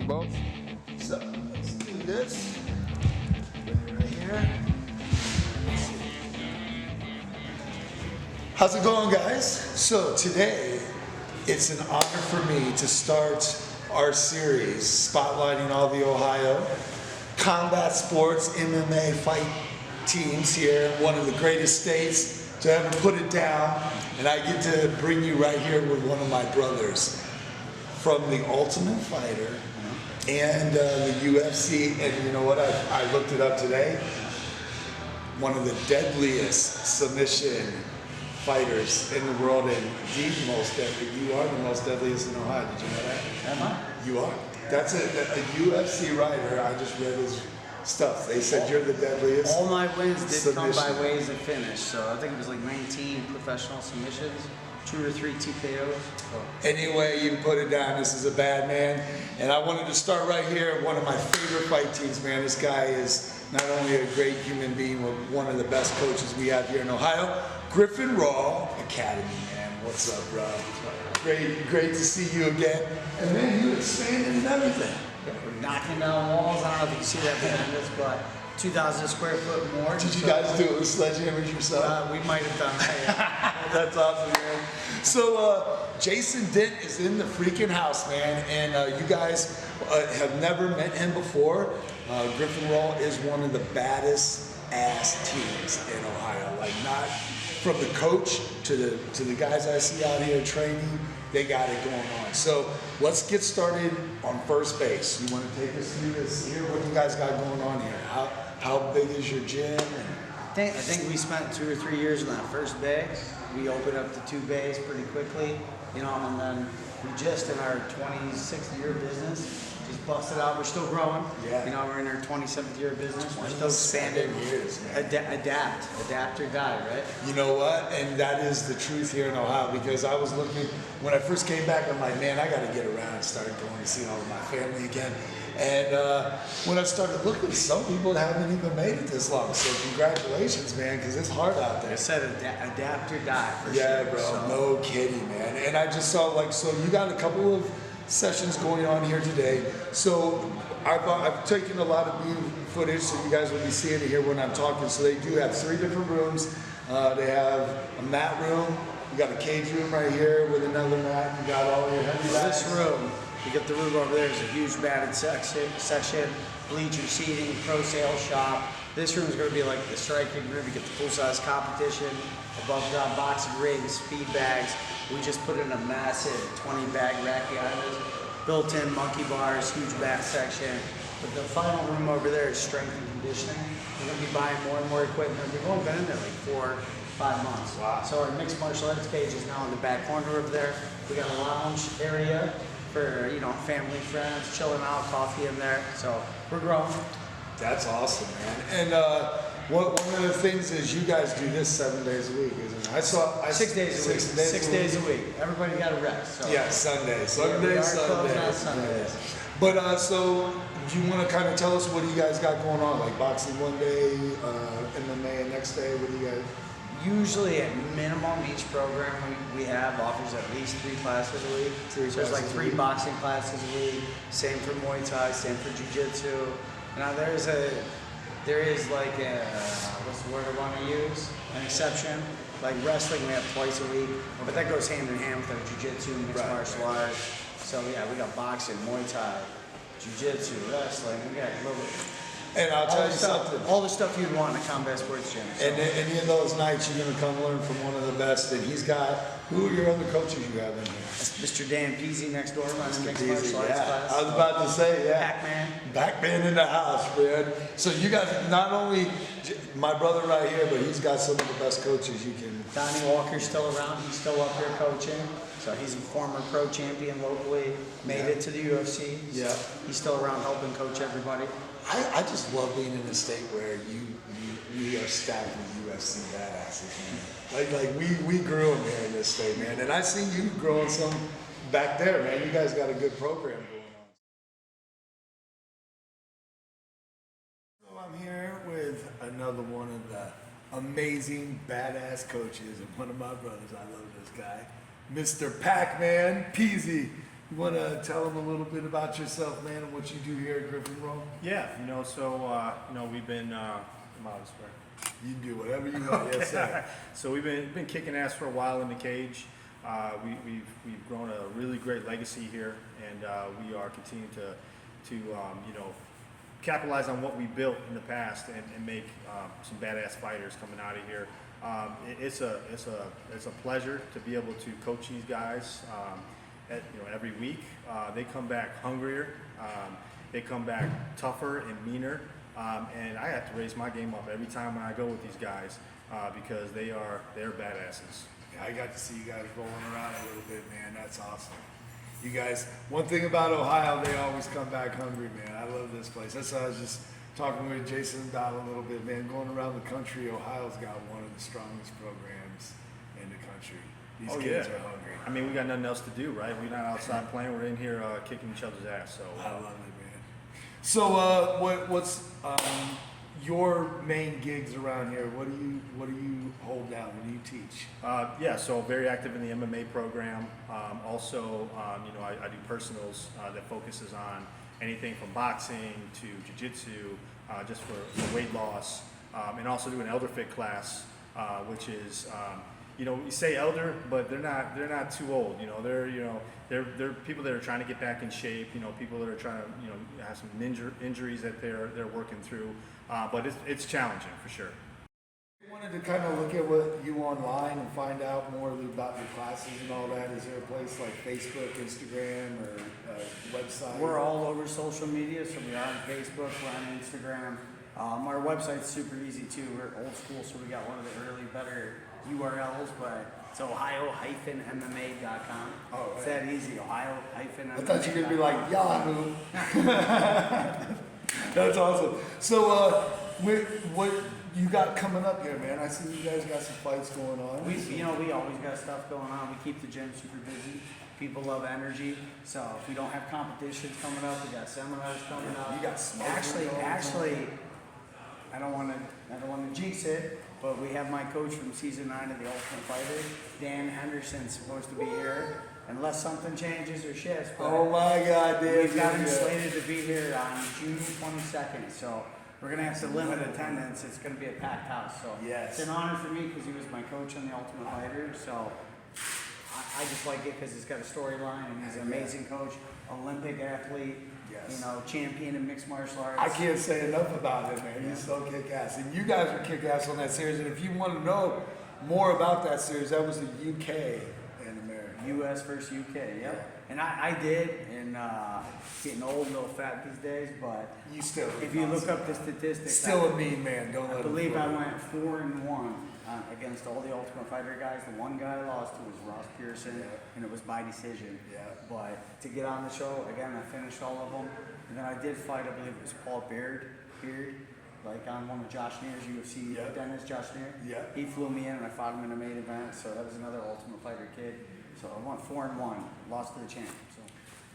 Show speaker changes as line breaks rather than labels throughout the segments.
them both. So let's do this. Right here. How's it going, guys? So today, it's an honor for me to start our series spotlighting all the Ohio combat sports MMA fight teams here, one of the greatest states to ever put it down. And I get to bring you right here with one of my brothers from the Ultimate Fighter and the UFC. And you know what? I looked it up today. One of the deadliest submission fighters in the world, and the most deadly. You are the most deadliest in Ohio. Did you know that?
Am I?
You are. That's a UFC writer. I just read his stuff. They said you're the deadliest.
All my wins did come by ways of finish. So I think it was like 19 professional submissions, 2 or 3 TKOs. So.
Anyway, you put it down. This is a bad man. And I wanted to start right here. One of my favorite fight teams, man. This guy is not only a great human being, but one of the best coaches we have here in Ohio. Griffon Rawl Academy, man. What's up, bro? Great to see you again. And then you expanded and everything.
We're knocking down walls. I don't know if you can see that behind us, but 2,000 square foot more.
Did you guys do it with sledgehammers yourself?
We might have done that, yeah.
That's awesome, man. So Jason Dent is in the freaking house, man, and you guys have never met him before. Griffon Rawl is one of the baddest ass teams in Ohio. Like, not from the coach to the guys I see out here training, they got it going on. So let's get started on first base. You want to take us through this here? What you guys got going on here? How big is your gym?
I think we spent 2 or 3 years in that first bay. We opened up the 2 bays pretty quickly, you know, and then we just in our 26th year of business just busted out. We're still growing.
Yeah.
You know, we're in our 27th year of business. We're still expanding.
Years, man.
Adapt or die, right?
You know what? And that is the truth here in Ohio, because I was looking, when I first came back, I'm like, man, I got to get around and start going and seeing all of my family again. And when I started looking, some people haven't even made it this long. So congratulations, man, because it's hard out there.
I said adapt or die for sure.
Yeah, bro, so. No kidding, man. And I just saw, like, so you got a couple of sessions going on here today. So I've taken a lot of new footage, so you guys will be seeing it here when I'm talking. So they do have 3 different rooms. They have a mat room. You got a cage room right here with another mat. You got all your heavy
This room, you get the room over there is a huge matted section, bleacher seating, pro sale shop. This room is going to be like the striking room. You get the full-size competition, above ground boxing rings, speed bags. We just put in a massive 20-bag rack behind us, built-in monkey bars, huge back section. But the final room over there is strength and conditioning. We're going to be buying more and more equipment. We've only been in there like 4 or 5 months. Wow. So our mixed martial arts cage is now in the back corner over there. We got a lounge area for, you know, family, friends, chilling out, coffee in there. So we're growing.
That's awesome, man. And one of the things is you guys do this 7 days a week, isn't it?
6 days a week. 6 days a week. Everybody got a rest. So.
Yeah, Sundays.
Sundays.
But so do you want to kind of tell us what do you guys got going on? Like boxing one day, MMA next day. What do you guys?
Usually at minimum, each program we have offers at least 3 classes a week. So there's like 3 boxing classes a week. Same for Muay Thai, same for Jiu-Jitsu. Now there is like a, what's the word I want to use? An exception. Like wrestling we have twice a week, but that goes hand in hand with our Jiu-Jitsu, mixed martial arts. So yeah, we got boxing, Muay Thai, Jiu-Jitsu, wrestling. We got a little bit.
And I'll tell you something.
All the stuff you'd want in a combat sports gym. So.
And any of those nights you're going to come learn from one of the best. And he's got, who are your other coaches you have in here?
That's Mr. Dan Peasy next door, running mixed martial arts class.
I was about to say, yeah. Pac-Man in the house, man. So you got not only my brother right here, but he's got some of the best coaches you can.
Donnie Walker's still around. He's still up here coaching. So he's a former pro champion locally, made it to the UFC.
Yeah.
So he's still around helping coach everybody.
I just love being in a state where we are stacked with UFC badasses, man. Like we grew them here in this state, man. And I see you growing some back there, man. You guys got a good program going on. So I'm here with another one of the amazing badass coaches and one of my brothers. I love this guy, Mr. Pac-Man Peasy. You want to tell them a little bit about yourself, man, and what you do here at Griffon Rawl?
Yeah, we've been, I'm out of swear.
You can do whatever you want. Yes, sir.
So we've been kicking ass for a while in the cage. We've grown a really great legacy here, and we are continuing to capitalize on what we built in the past and make some badass fighters coming out of here. It's a pleasure to be able to coach these guys. Every week they come back hungrier, they come back tougher and meaner, and I have to raise my game up every time when I go with these guys because they're badasses.
Yeah, I got to see you guys rolling around a little bit, man. That's awesome. You guys, one thing about Ohio, they always come back hungry, man. I love this place. That's why I was just talking with Jason Dodd a little bit, man. Going around the country, Ohio's got one of the strongest programs in the country. These kids are hungry.
I mean, we got nothing else to do, right? We're not outside playing. We're in here kicking each other's ass. So
I love it, man. So, what's your main gigs around here? What do you hold down? What do you teach?
So very active in the MMA program. Also, I do personals that focuses on anything from boxing to jiu-jitsu, just for weight loss, and also do an elder fit class, which is you say elder, but they're not too old. They're people that are trying to get back in shape. People that are trying to have some injuries that they're working through. But it's challenging for sure.
I wanted to kind of look at what you online and find out more about your classes and all that. Is there a place like Facebook, Instagram, or website?
We're all over social media, so we are on Facebook, we're on Instagram. Our website's super easy too. We're old school, so we got one of the early, better URLs, but it's ohio-mma.com.
Oh, right.
It's that easy, ohio-mma.com.
I thought you were going to be like Yahoo. That's awesome. So, what you got coming up here, man? I see you guys got some fights going on.
We always got stuff going on. We keep the gym super busy. People love energy. So if we don't have competitions coming up, we got seminars coming up.
You got smoke.
Actually, I don't want to jinx it, but we have my coach from season 9 of The Ultimate Fighter, Dan Henderson's supposed to be here. Unless something changes or shifts.
Oh my God, Dan!
We've got him slated to be here on June 22nd, so we're gonna have to limit attendance. It's gonna be a packed house, so
yes.
It's an honor for me because he was my coach on The Ultimate Fighter. So I just like it because it's got a storyline, and he's an amazing coach, Olympic athlete,
yes.
Champion in mixed martial arts.
I can't say enough about him, man. He's so kick-ass, and you guys are kick-ass on that series. And if you want to know more about that series, that was the UK.
U.S. versus UK, yep. Yeah. And I did, and getting old, a little fat these days, but
you still.
If you look up the statistics,
still a mean man. Don't let
I believe I went 4-1 against all the Ultimate Fighter guys. The one guy I lost to was Ross Pearson, and it was by decision.
Yeah.
But to get on the show again, I finished all of them, and then I did fight. I believe it was Paul Beard, like on one of Josh Neer's UFC.
Yep.
Dennis Josh Neer.
Yeah.
He flew me in, and I fought him in a main event. So that was another Ultimate Fighter kid. So I went 4-1, lost to the champ. So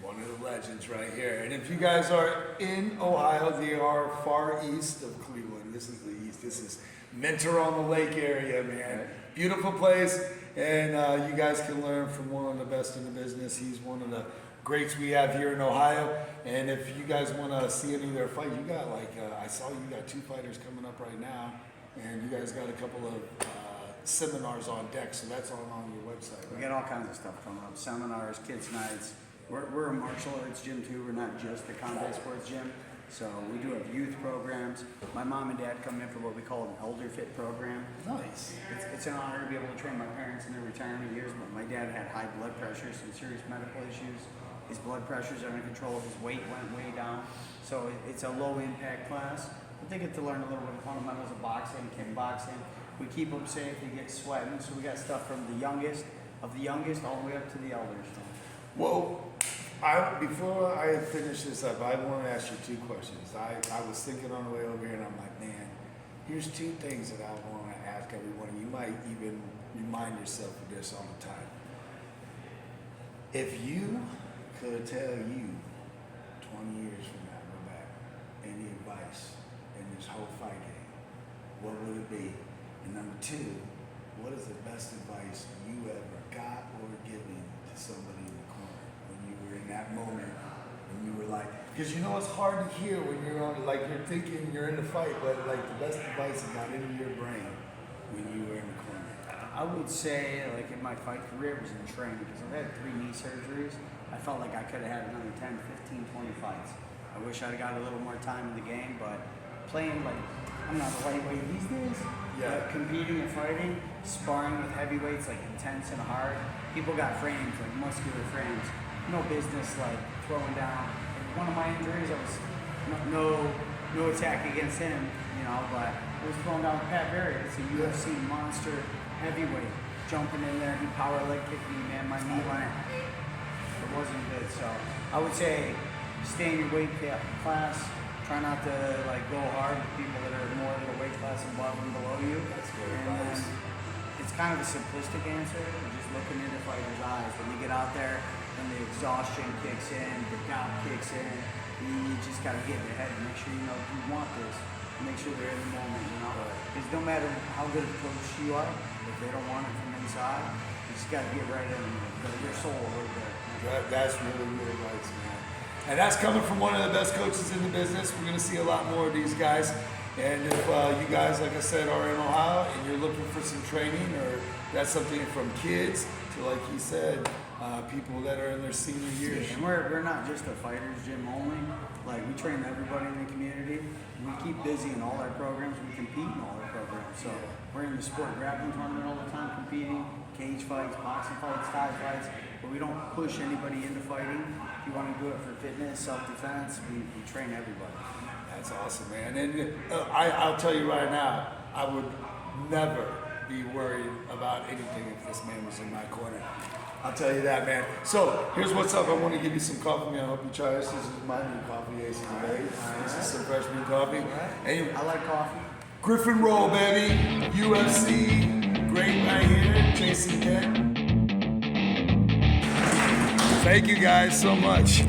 one of the legends right here. And if you guys are in Ohio, they are far east of Cleveland. This is the east. This is Metor on the Lake area, man. Right. Beautiful place, and you guys can learn from one of the best in the business. He's one of the greats we have here in Ohio. And if you guys want to see any of their fights, you got I saw you got 2 fighters coming up right now, and you guys got a couple of seminars on deck, so that's all on your website. Right?
We got all kinds of stuff coming up. Seminars, kids' nights. We're a martial arts gym too. We're not just a combat sports gym. So we do have youth programs. My mom and dad come in for what we call an elder fit program.
Nice.
It's an honor to be able to train my parents in their retirement years, but my dad had high blood pressure, some serious medical issues. His blood pressures are under control. His weight went way down. So it's a low impact class. But they get to learn a little bit of fundamentals of boxing, kickboxing. We keep them safe. They get sweating. So we got stuff from the youngest all the way up to the elders.
Well, before I finish this up, I want to ask you 2 questions. I was thinking on the way over here, and I'm like, man, here's 2 things that I want to ask everyone. You might even remind yourself of this all the time. If you could tell you 20 years from now, go back, any advice in this whole fight game, what would it be? And number 2, what is the best advice you ever got or given to somebody in the corner when you were in Because you know it's hard to hear when you're on, like you're thinking you're in the fight, but like the best advice is not into your brain when you were in the corner.
I would say, like in my fight career, it was in training because I've had 3 knee surgeries. I felt like I could have had another 10, 15, 20 fights. I wish I'd have got a little more time in the game, but playing like, I'm not a lightweight these days, but competing and fighting, sparring with heavyweights, like intense and hard. People got frames, like muscular frames. No business like throwing down. One of my injuries, I was no attack against him, you know, but I was throwing down with Pat Barry. It's a UFC monster heavyweight, jumping in there, he power leg kicked me, man, my knee went. It wasn't good, so I would say stay in your weight class. Try not to like go hard with people that are more in the weight class above and below you.
That's good
And
advice.
it's kind of a simplistic answer. You're just looking into fighters' eyes. When you get out there and the exhaustion kicks in, the doubt kicks in, you just got to get in your head and make sure you know you want this. Make sure they're in the moment, you know. Because no matter how good of a coach you are, if they don't want it from inside, you just got to get right in your soul a little bit.
That's really good advice, man. And that's coming from one of the best coaches in the business. We're going to see a lot more of these guys. And if you guys, like I said, are in Ohio and you're looking for some training, or that's something from kids to, like he said, people that are in their senior years.
And we're not just a fighters gym only. Like we train everybody in the community. We keep busy in all our programs. We compete in all our programs. So we're in the sport grappling tournament all the time, competing, cage fights, boxing fights, Thai fights. But we don't push anybody into fighting. If you want to do it for fitness, self-defense, we train everybody.
That's awesome, man. And I'll tell you right now, I would never be worried about anything if this man was in my corner. I'll tell you that, man. So here's what's up. I want to give you some coffee, man. I hope you try this. This is my new coffee, Ace today. This is some fresh new coffee. And
I like coffee.
Griffon Rawl, baby. UFC. Great right here. Jason Kent. Thank you guys so much.